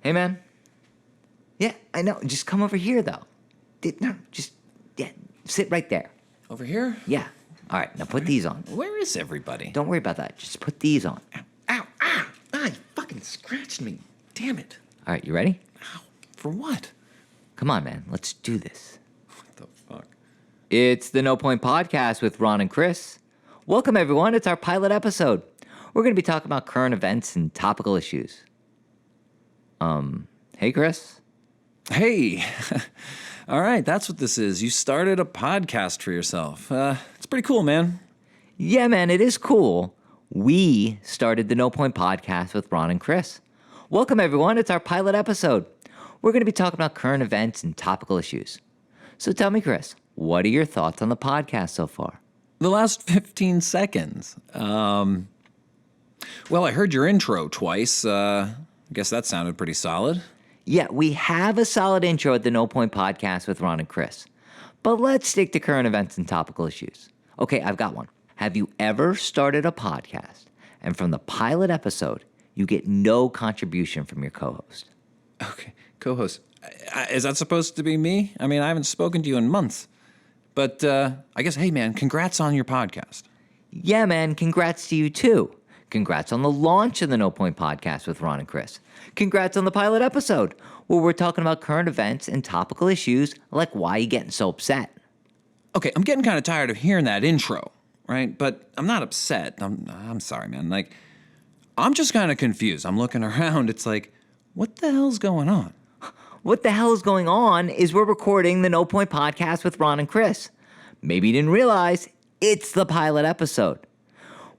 Hey, man. Yeah, I know. Just come over here, though. No, sit right there. Over here? Yeah. All right, now put these on. Where is everybody? Don't worry about that. Just put these on. Ow, you fucking scratched me. Damn it. All right, you ready? Ow, for what? Come on, man. Let's do this. What the fuck? It's the NoPoint PODCast with Ron and Chris. Welcome, everyone. It's our pilot episode. We're going to be talking about current events and topical issues. Hey, Chris. Hey. All right, that's what this is. You started a podcast for yourself. It's pretty cool, man. Yeah, man, it is cool. We started the NoPoint PODCast with Ron and Chris. Welcome, everyone. It's our pilot episode. We're going to be talking about current events and topical issues. So tell me, Chris, what are your thoughts on the podcast so far? The last 15 seconds. Well, I heard your intro twice. I guess that sounded pretty solid. Yeah, we have a solid intro at the NoPoint PODCast with Ron and Chris. But let's stick to current events and topical issues. Okay, I've got one. Have you ever started a podcast and from the pilot episode, you get no contribution from your co-host? Okay, co-host. Is that supposed to be me? I mean, I haven't spoken to you in months. But I guess, hey, man, congrats on your podcast. Yeah, man, congrats to you too. Congrats on the launch of the NoPoint PODCast with Ron and Chris. Congrats on the pilot episode, where we're talking about current events and topical issues like why you getting so upset. Okay, I'm getting kind of tired of hearing that intro, right? But I'm not upset. I'm sorry, man. Like, I'm just kind of confused. I'm looking around. It's like, what the hell's going on? What the hell is going on is we're recording the NoPoint PODCast with Ron and Chris. Maybe you didn't realize it's the pilot episode.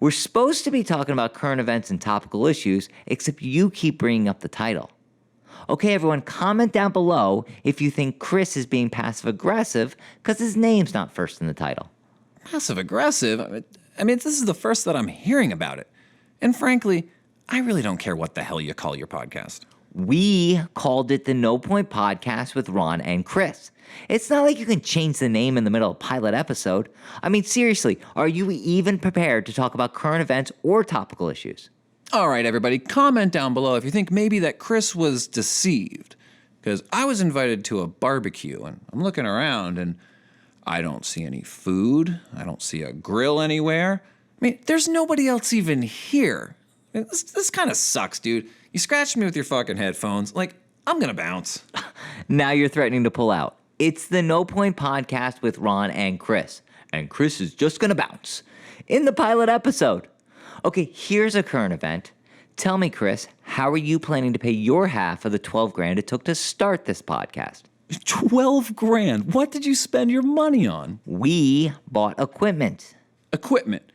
We're supposed to be talking about current events and topical issues, except you keep bringing up the title. Okay, everyone, comment down below if you think Chris is being passive-aggressive because his name's not first in the title. Passive-aggressive? I mean, this is the first that I'm hearing about it. And frankly, I really don't care what the hell you call your podcast. We called it the NoPoint PODCast with Ron and Chris. It's not like you can change the name in the middle of a pilot episode. I mean, seriously, are you even prepared to talk about current events or topical issues? All right, everybody, comment down below if you think maybe that Chris was deceived. Because I was invited to a barbecue, and I'm looking around, and I don't see any food. I don't see a grill anywhere. I mean, there's nobody else even here. I mean, this kind of sucks, dude. You scratched me with your fucking headphones. Like, I'm gonna bounce. Now you're threatening to pull out. It's the NoPoint PODCast with Ron and Chris. And Chris is just gonna bounce. In the pilot episode. Okay, here's a current event. Tell me, Chris, how are you planning to pay your half of the $12,000 it took to start this podcast? 12 grand? What did you spend your money on? We bought equipment. Equipment.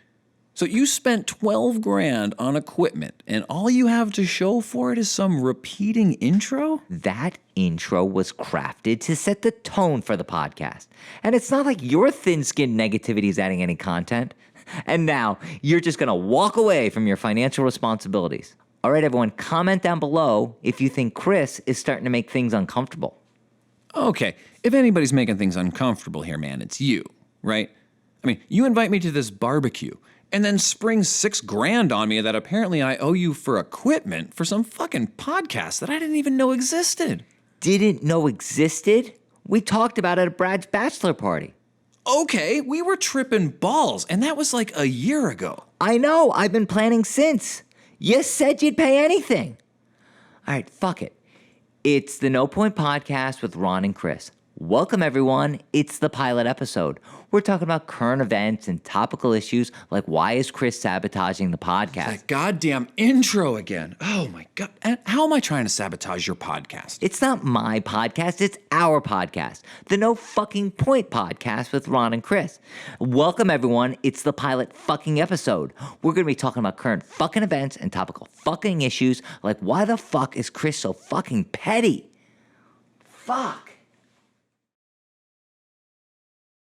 So you spent 12 grand on equipment, and all you have to show for it is some repeating intro? That intro was crafted to set the tone for the podcast. And it's not like your thin-skinned negativity is adding any content. And now, you're just gonna walk away from your financial responsibilities. All right, everyone, comment down below if you think Chris is starting to make things uncomfortable. Okay, if anybody's making things uncomfortable here, man, it's you, right? I mean, you invite me to this barbecue, and then spring 6 grand on me that apparently I owe you for equipment for some fucking podcast that I didn't even know existed. Didn't know existed? We talked about it at Brad's bachelor party. Okay, we were tripping balls, and that was like a year ago. I know, I've been planning since. You said you'd pay anything. All right, fuck it. It's the NoPoint PODCast with Ron and Chris. Welcome, everyone. It's the pilot episode. We're talking about current events and topical issues like why is Chris sabotaging the podcast? That goddamn intro again. Oh, my God. And how am I trying to sabotage your podcast? It's not my podcast. It's our podcast. The No Fucking Point Podcast with Ron and Chris. Welcome, everyone. It's the pilot fucking episode. We're going to be talking about current fucking events and topical fucking issues like why the fuck is Chris so fucking petty? Fuck.